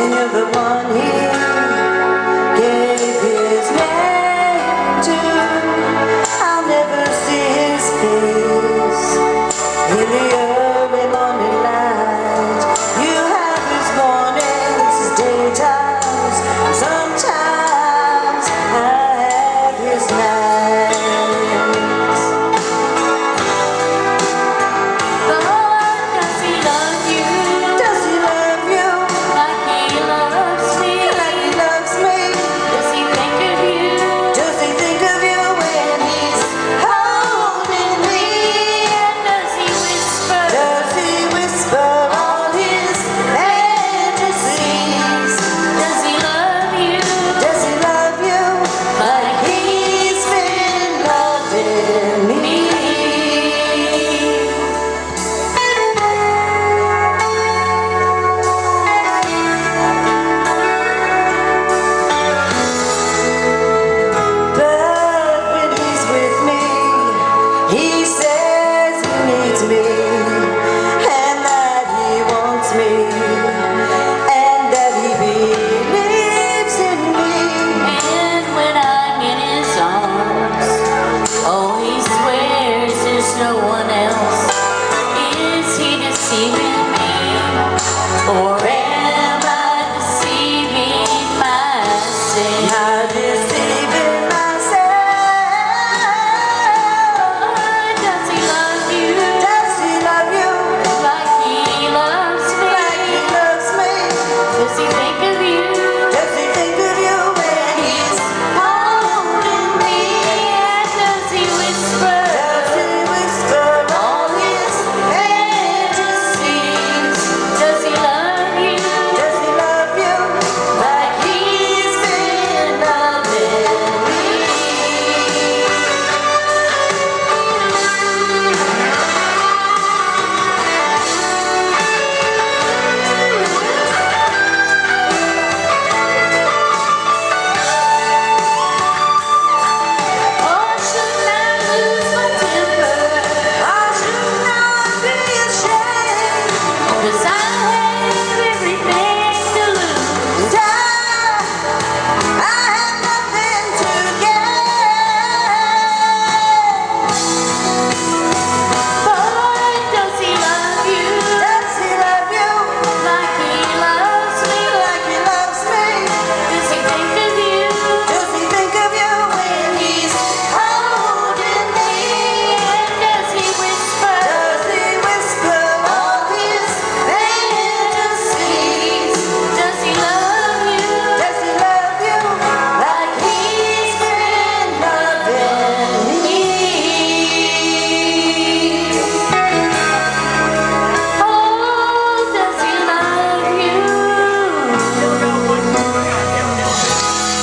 and you're the one he gave his name to. I'll never see his face in the early morning light. You have his mornings, his daytimes, sometimes I have his nights. He says he needs me, and that he wants me, and that he believes in me. And when I'm in his arms, oh, he swears there's no one else. Is he deceiving me, or am I deceiving myself? Not deceiving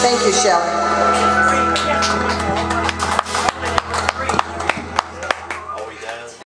Thank you, Shelley.